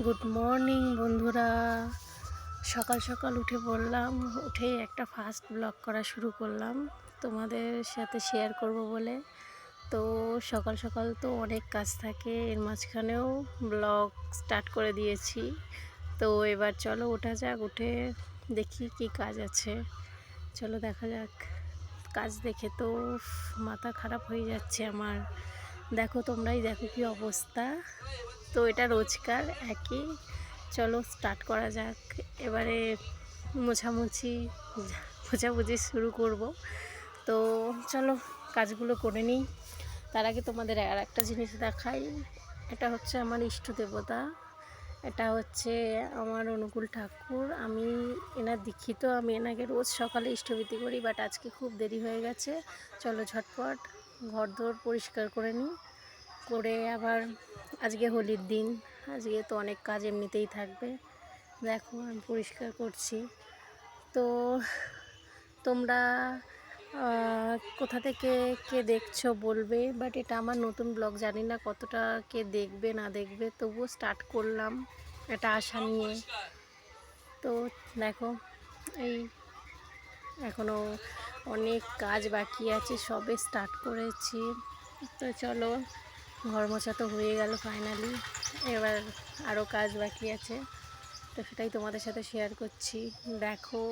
Good morning বন্ধুরা। সকাল সকাল উঠে পড়লাম, উঠেই একটা ফার্স্ট ব্লগ করা শুরু করলাম তোমাদের সাথে শেয়ার করব বলে। তো সকাল সকাল তো অনেক কাজ থাকে, এর মাঝখানেও ব্লগ স্টার্ট করে দিয়েছি। তো এবার চলো ওঠা যাক, উঠে দেখি কি কাজ আছে, চলো দেখা যাক। কাজ দেখে তো মাথা খারাপ হয়ে যাচ্ছে আমার। দেখো তোমরাই দেখো কি অবস্থা। তো এটা রোজকার একই। চলো স্টার্ট করা যাক। এবারে মোছামুছি শুরু করব। তো চলো কাজগুলো করে নিই। তার আগে তোমাদের আর একটা জিনিস দেখাই। এটা হচ্ছে আমার ইষ্ট দেবতা, এটা হচ্ছে আমার অনুকূল ঠাকুর। আমি এনার দীক্ষিত, আমি এনাকে রোজ সকালে ইষ্টভীতি করি, বাট আজকে খুব দেরি হয়ে গেছে। চলো ঝটপট ঘরদোর পরিষ্কার করে নিই, করে আবার আজকে হোলির দিন, আজকে তো অনেক কাজ এমনিতেই থাকবে। দেখো আমি পরিষ্কার করছি। তো তোমরা কোথা থেকে কে দেখছো বলবে, বাট এটা আমার নতুন ব্লগ, জানি না কতটা কে দেখবে না দেখবে, তবুও স্টার্ট করলাম এটা আশা নিয়ে। তো দেখো এই এখনও অনেক কাজ বাকি আছে, সবে স্টার্ট করেছি। তো চলো, ঘর মোছা তো হয়ে গেল ফাইনালি, এবার আরও কাজ বাকি আছে, তো সেটাই তোমাদের সাথে শেয়ার করছি। দেখো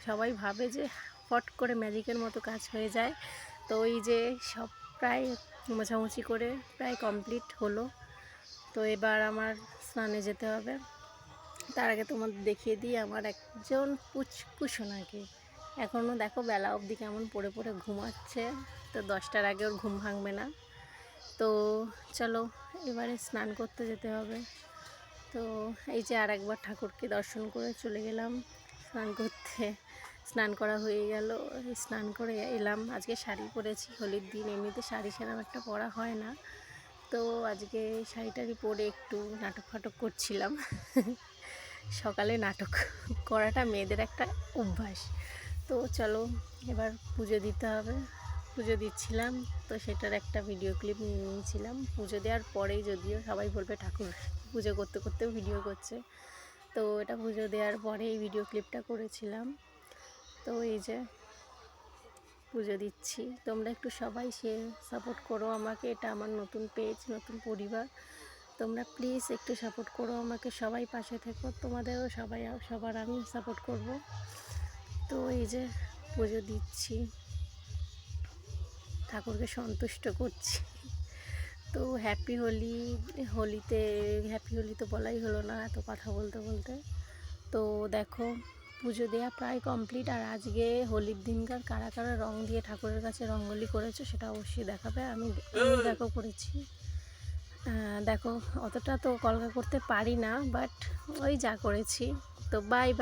সবাই ভাবে যে ফট করে ম্যাজিকের মতো কাজ হয়ে যায়। তো এই যে সব প্রায় মোছামুছি করে প্রায় কমপ্লিট হলো। তো এবার আমার স্নানে যেতে হবে। তার আগে তোমাদের দেখিয়ে দিই আমার একজন পুচকু সোনাকে। এখনও দেখো বেলা অবধি কেমন পড়ে পড়ে ঘুমাচ্ছে, তো 10টার আগে ওর ঘুম ভাঙবে না। তো চলো এবারে স্নান করতে যেতে হবে। তো এই যে আর একবার ঠাকুরকে দর্শন করে চলে গেলাম স্নান করতে। স্নান করা হয়ে গেল, স্নান করে এলাম। আজকে শাড়ি পরেছি, হোলির দিন, এমনিতে শাড়ি সেরকম একটা পরা হয় না। তো আজকে শাড়ি টাড়ি পরে একটু নাটক ফাটক করছিলাম। সকালে নাটক করাটা মেয়েদের একটা অভ্যাস। তো চলো এবার পুজো দিতে হবে, পুজো দিচ্ছিলাম, তো সেটার একটা ভিডিও ক্লিপ নিয়েছিলাম। পুজো দেওয়ার পরেই, যদিও সবাই বলবে ঠাকুর পুজো করতে করতেও ভিডিও করছে, তো এটা পুজো দেওয়ার পরে এই ভিডিও ক্লিপটা করেছিলাম। তো এই যে পুজো দিচ্ছি, তোমরা একটু সবাই সাপোর্ট করো আমাকে, এটা আমার নতুন পেজ, নতুন পরিবার, তোমরা প্লিজ একটু সাপোর্ট করো আমাকে, সবাই পাশে থেকো, তোমাদেরও সবার আমি সাপোর্ট করব। তো এই যে পুজো দিচ্ছি, ঠাকুরকে সন্তুষ্ট করছি। তো হ্যাপি হোলি। হ্যাপি হোলি তো বলাই হলো না এত কথা বলতে বলতে। তো দেখো পুজো দেওয়া প্রায় কমপ্লিট। আর আজকে হোলির দিনকার কারা কারা রং দিয়ে ঠাকুরের কাছে রঙ্গোলি করেছো সেটা অবশ্যই দেখাবে। আমি দেখো করেছি। দেখো অতটা তো কলকা করতে পারি না, বাট ওই যা করেছি। তো বাই বাই।